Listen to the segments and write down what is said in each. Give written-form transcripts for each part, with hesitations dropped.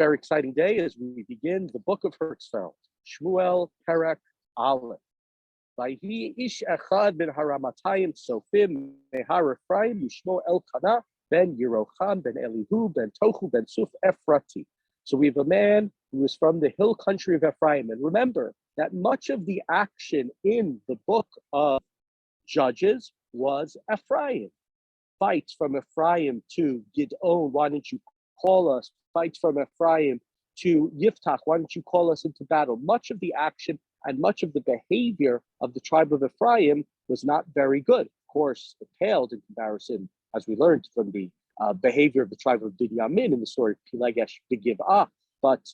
very exciting day as we begin the book of Herzfeld, Shmuel Perek Aleph. Vayhi ish echad ben haramatayim sofim mehar Ephraim Yishmo Elkanah ben Yerocham ben Elihu ben Tohu ben Suf Ephrati. So we have a man who is from the hill country of Ephraim. And remember that much of the action in the book of Judges was Ephraim. Fights from Ephraim to Gidon, why don't you call us? Fights from Ephraim to Yiftach, why don't you call us into battle? Much of the action and much of the behavior of the tribe of Ephraim was not very good. Of course, it paled in comparison, as we learned from the behavior of the tribe of Binyamin in the story of Pilegesh Begiv'ah. But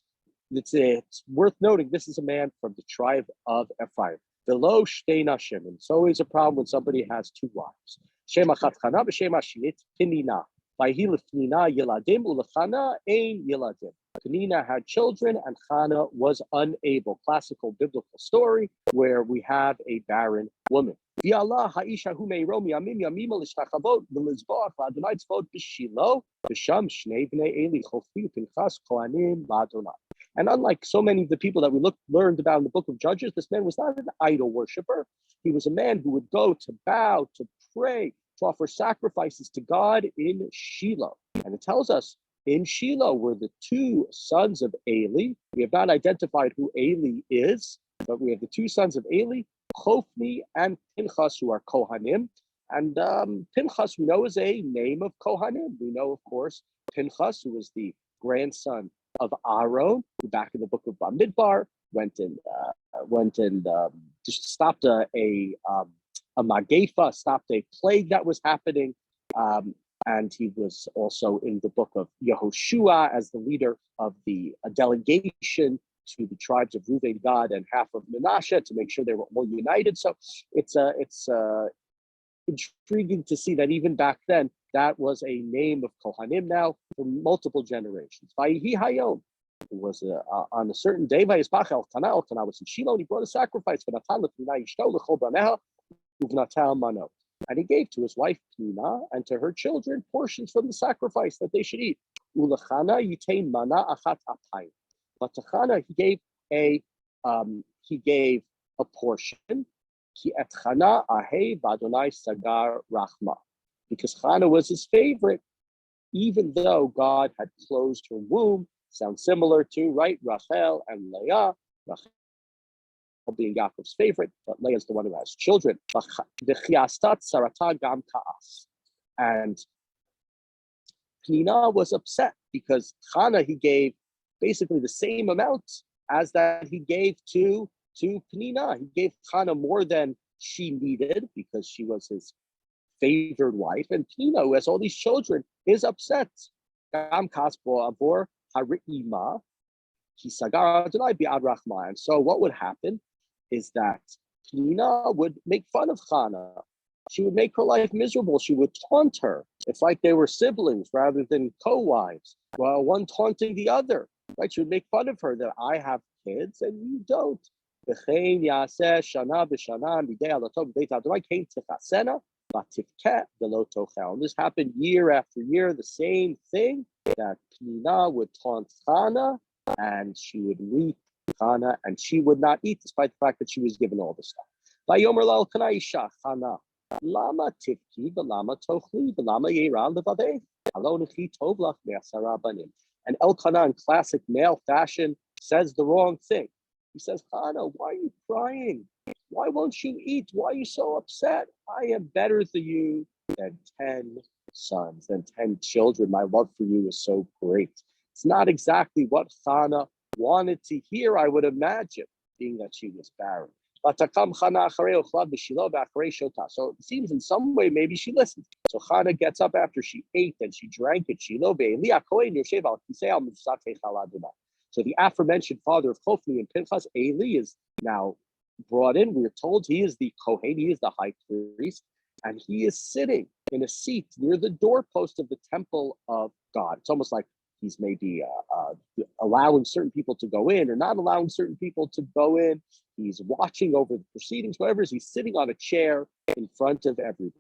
it's worth noting this is a man from the tribe of Ephraim. Below Shtei Nashim, and it's always a problem when somebody has two wives. Shem Achat Chana v'Shem Ashit Penina. Vayhi lefnina yeladim ulechana ein yeladim. Penina had children and Chana was unable. Classical biblical story where we have a barren woman. V'Allah ha'isha hu meiro miyamim yamima l'shtachavot v'lizboach la'Adonai tzvot b'Shilo v'sham shnei bnei Eli Chofni u'Pinchas kohanim la'Adonai. And unlike so many of the people that we learned about in the book of Judges, this man was not an idol worshiper. He was a man who would go to bow, to pray, to offer sacrifices to God in Shiloh. And it tells us in Shiloh were the two sons of Eli. We have not identified who Eli is, but we have the two sons of Eli, Chofni and Pinchas, who are Kohanim. And Pinchas, we know, is a name of Kohanim. We know, of course, Pinchas, who was the grandson of Aaron, who back in the book of Bamidbar went and just stopped a magefa, stopped a plague that was happening. And he was also in the book of Yehoshua as the leader of the delegation to the tribes of Reuven, Gad, and half of Menashe to make sure they were all united. So it's intriguing to see that even back then, that was a name of Kohanim now for multiple generations. Vayhi hayom. It was on a certain day, Elkanah was in Shiloh, and he brought a sacrifice for and he gave to his wife Penina and to her children portions from the sacrifice that they should eat. Ulechana yitain mana achat apayim. But to Chana he gave a portion. Ki et Chana ahei v'Adonai sagar rachma, because Chana was his favorite, even though God had closed her womb. Sounds similar to, right, Rachel and Leah. Rachel being Yaakov's favorite, but Leah is the one who has children. And Penina was upset because Chana, he gave basically the same amount as that he gave to Penina. He gave Chana more than she needed because she was his favored wife. And Penina, who has all these children, is upset. And so what would happen is that Penina would make fun of Chana. She would make her life miserable. She would taunt her. It's like they were siblings rather than co-wives, while one taunting the other. Right? She would make fun of her that I have kids and you don't. And this happened year after year, the same thing, that Penina would taunt Chana and she would reap Chana and she would not eat despite the fact that she was given all the stuff. Lama tifki v'lama tochli v'lama yeran levaveh alonechi tov lach me'asara banim. And Elkanah, in classic male fashion, says the wrong thing. He says, Chana, why are you crying? Why won't you eat? Why are you so upset? I am better to you than 10 sons, than 10 children. My love for you is so great. It's not exactly what Chana wanted to hear, I would imagine, being that she was barren. So it seems in some way maybe she listened. So Chana gets up after she ate and she drank at Shiloh. So the aforementioned father of Chofni and Pinchas, Eli, is now brought in. We're told he is the Kohen, he is the high priest, and he is sitting in a seat near the doorpost of the temple of God. It's almost like he's maybe allowing certain people to go in or not allowing certain people to go in. He's watching over the proceedings, whatever it is. He's sitting on a chair in front of everybody.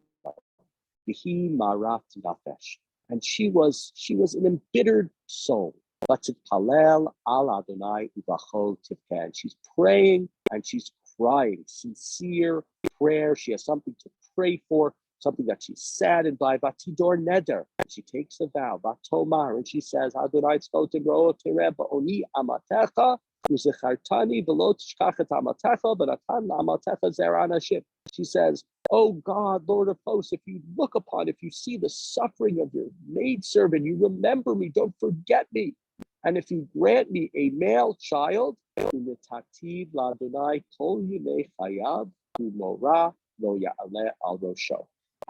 Vihi marat nafesh. And she was an embittered soul. Palel al Adonai ubachol tifken. She's praying and she's crying, sincere prayer. She has something to pray for, something that she's saddened by. Vatidor neder. She takes a vow. Vatomar, and she says, Adonai tzvotim ro'o tereh ba'oni amatecha uzechartani v'lo tishkach et amatecha v'natan la'amatecha zera anashim. She says, oh God, Lord of hosts, if you look upon, if you see the suffering of your maidservant, you remember me, don't forget me. And if you grant me a male child, I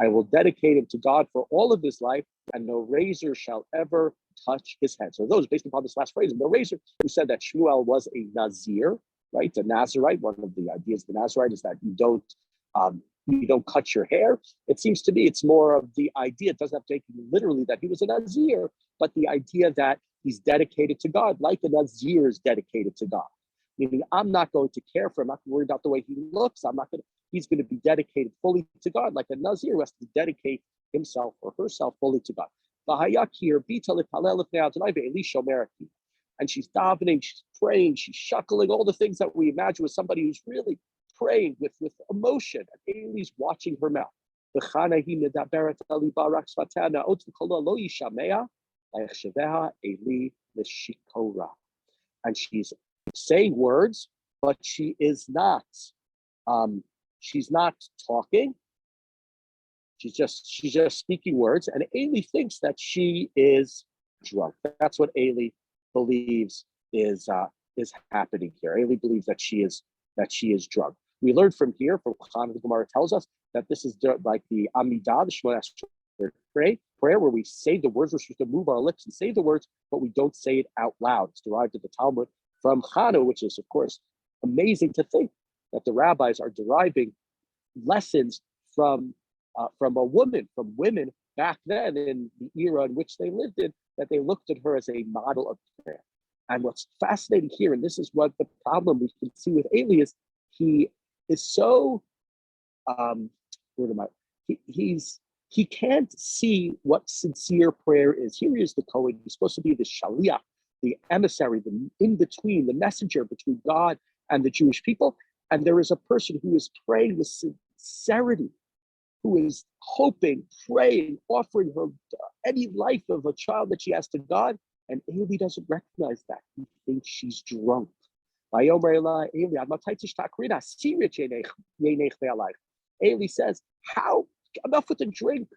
will dedicate him to God for all of his life, and no razor shall ever touch his head. So those, based upon this last phrase, no razor, who said that Shmuel was a Nazir, right? A Nazirite. One of the ideas of the Nazirite is that you don't cut your hair. It seems to me it's more of the idea, it doesn't have to take literally that he was a Nazir, but the idea that he's dedicated to God, like a Nazir is dedicated to God. Meaning, I'm not going to care for him, I'm not worried about the way he looks, he's going to be dedicated fully to God, like a Nazir who has to dedicate himself or herself fully to God. And she's davening, she's praying, she's shuckling, all the things that we imagine with somebody who's really praying with emotion. And Eli's watching her mouth. And she's saying words, but she's not talking. She's just speaking words. And Eli thinks that she is drunk. That's what Eli believes is happening here. Eli believes that she is drunk. We learned from here, from Khan, the Gemara tells us that this is like the Amidah, the Shmuel prayer, where we say the words. We're supposed to move our lips and say the words, but we don't say it out loud. It's derived in the Talmud from Chanu, which is, of course, amazing to think that the rabbis are deriving lessons from women back then in the era in which they lived in, that they looked at her as a model of prayer. And what's fascinating here, and this is what the problem we can see with Eli is, he is so he can't see what sincere prayer is. Here he is, the Kohen. He's supposed to be the shaliach, the emissary, the in-between, the messenger between God and the Jewish people. And there is a person who is praying with sincerity, who is hoping, praying, offering her any life of a child that she has to God. And Eli doesn't recognize that. He thinks she's drunk. Eli says, how? Enough with the drink.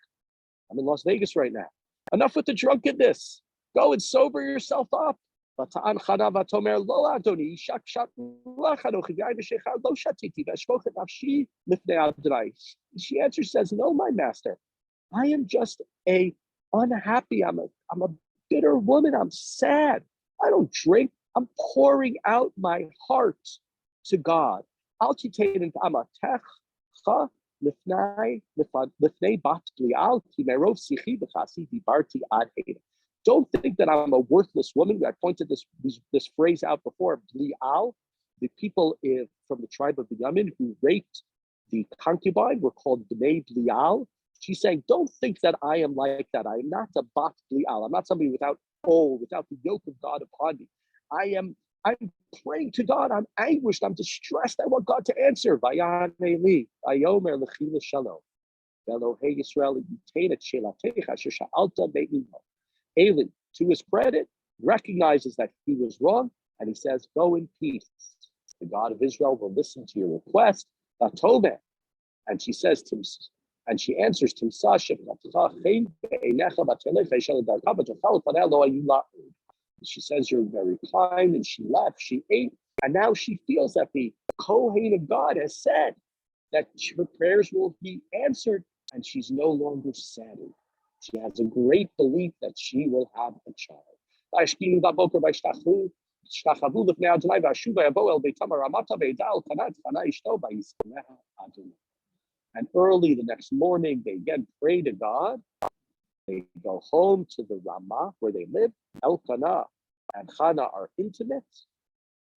I'm in Las Vegas right now. Enough with the drunkenness. Go and sober yourself up. She answers, says, no, my master. I am just unhappy. I'm a bitter woman. I'm sad. I don't drink. I'm pouring out my heart to God. Don't think that I'm a worthless woman. I pointed this phrase out before. Blial, the people from the tribe of Benjamin who raped the concubine were called Bnei Blial. She's saying, don't think that I am like that. I am not a bat Blial. I'm not somebody without the yoke of God upon me. I'm praying to God. I'm anguished. I'm distressed. I want God to answer. Vayan Eli, Ayomer Lechila Shalom. Elohei Yisrael, Yitain et Shelatecha Asher Sha'alta Be'imo. Eli, to his credit, recognizes that he was wrong, and he says, go in peace. The God of Israel will listen to your request. Vatome. And she says to him, and she answers to him, she says, you're very kind, and she left, she ate, and now she feels that the Kohen of God has said that her prayers will be answered, and she's no longer saddened. She has a great belief that she will have a child. And early the next morning, they again pray to God. They go home to the Ramah where they live. Elkanah and Hannah are intimate,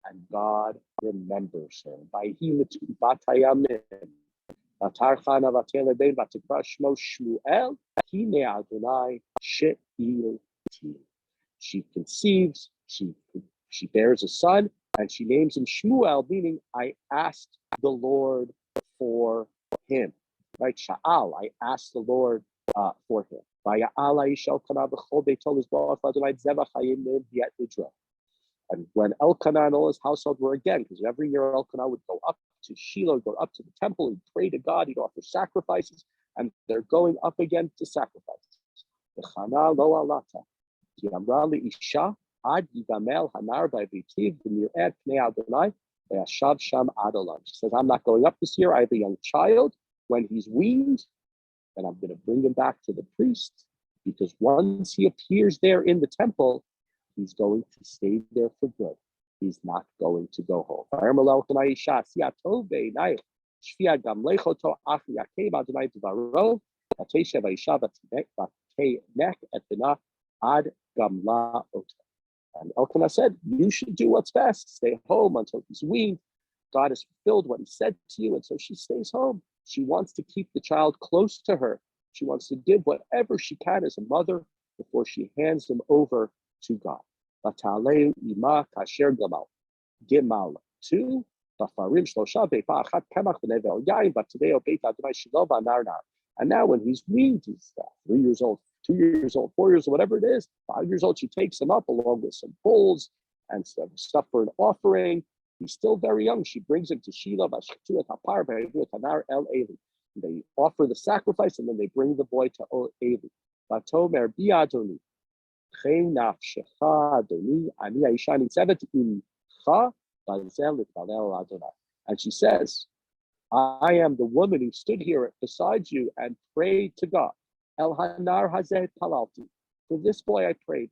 and God remembers her. She conceives, She bears a son, and she names him Shmuel, meaning I asked the Lord for him. Right? Sha'al, I asked the Lord for him. And when Elkanah and all his household were again, because every year Elkanah would go up to Shiloh, go up to the temple, and pray to God, he'd offer sacrifices, and they're going up again to sacrifice. She says, I'm not going up this year. I have a young child. When he's weaned, then I'm going to bring him back to the priest, because once he appears there in the temple, he's going to stay there for good. He's not going to go home. And Elkanah said, you should do what's best. Stay home until he's weaned. God has fulfilled what he said to you, and so she stays home. She wants to keep the child close to her. She wants to give whatever she can as a mother before she hands him over to God. Two, and now when he's weaned, he's 3 years old, 2 years old, 4 years old, whatever it is, 5 years old, she takes him up along with some bulls and stuff for an offering. He's still very young. She brings him to Shiloh. They offer the sacrifice, and then they bring the boy to Eli. And she says, I am the woman who stood here beside you and prayed to God. El hanar hazeh palalti. For this boy I prayed.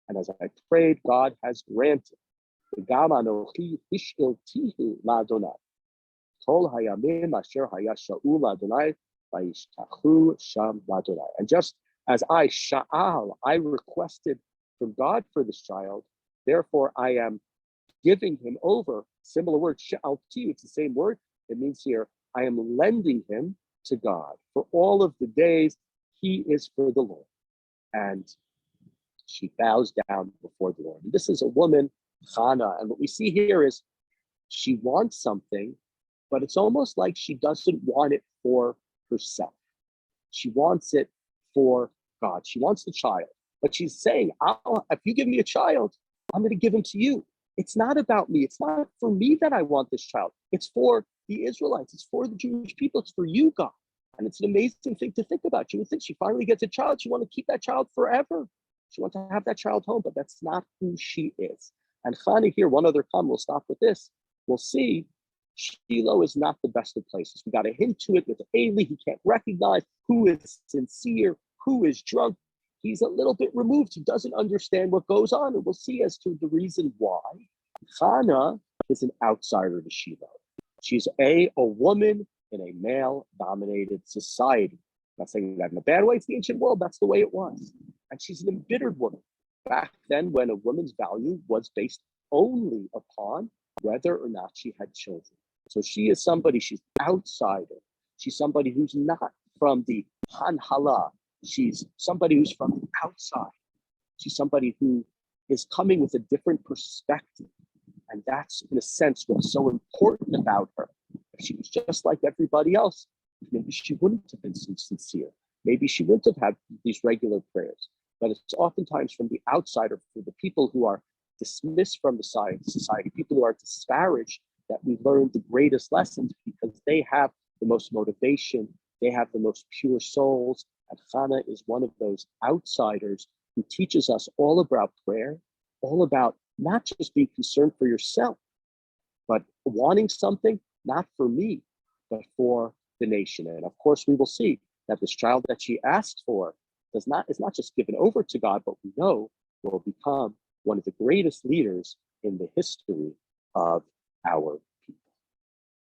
And as I prayed, God has granted. And just as I, Sha'al, I requested from God for this child, therefore I am giving him over. Similar word, Sha'alti, it's the same word. It means here, I am lending him to God for all of the days he is for the Lord. And she bows down before the Lord. And this is a woman, Hannah, and what we see here is she wants something, but it's almost like she doesn't want it for herself. She wants it for God. She wants the child, but she's saying, if you give me a child, I'm going to give him to you. It's not about me. It's not for me that I want this child. It's for the Israelites. It's for the Jewish people. It's for you, God. And it's an amazing thing to think about. You would think she finally gets a child. She wants to keep that child forever. She wants to have that child home, but that's not who she is. And Chana here, one other comment, we'll stop with this. We'll see Shiloh is not the best of places. We got a hint to it with Eli. He can't recognize who is sincere, who is drunk. He's a little bit removed. He doesn't understand what goes on. And we'll see as to the reason why. Chana is an outsider to Shiloh. She's a woman in a male-dominated society. I'm not saying that in a bad way. It's the ancient world. That's the way it was. And she's an embittered woman. Back then, when a woman's value was based only upon whether or not she had children. So she is somebody, she's outsider. She's somebody who's not from the Hanhala. She's somebody who's from the outside. She's somebody who is coming with a different perspective. And that's, in a sense, what's so important about her. If she was just like everybody else, maybe she wouldn't have been so sincere. Maybe she wouldn't have had these regular prayers. But it's oftentimes from the outsider, for the people who are dismissed from the society, people who are disparaged, that we learn the greatest lessons, because they have the most motivation, they have the most pure souls. And Chana is one of those outsiders who teaches us all about prayer, all about not just being concerned for yourself, but wanting something, not for me, but for the nation. And of course, we will see that this child that she asked for is not just given over to God, but we know will become one of the greatest leaders in the history of our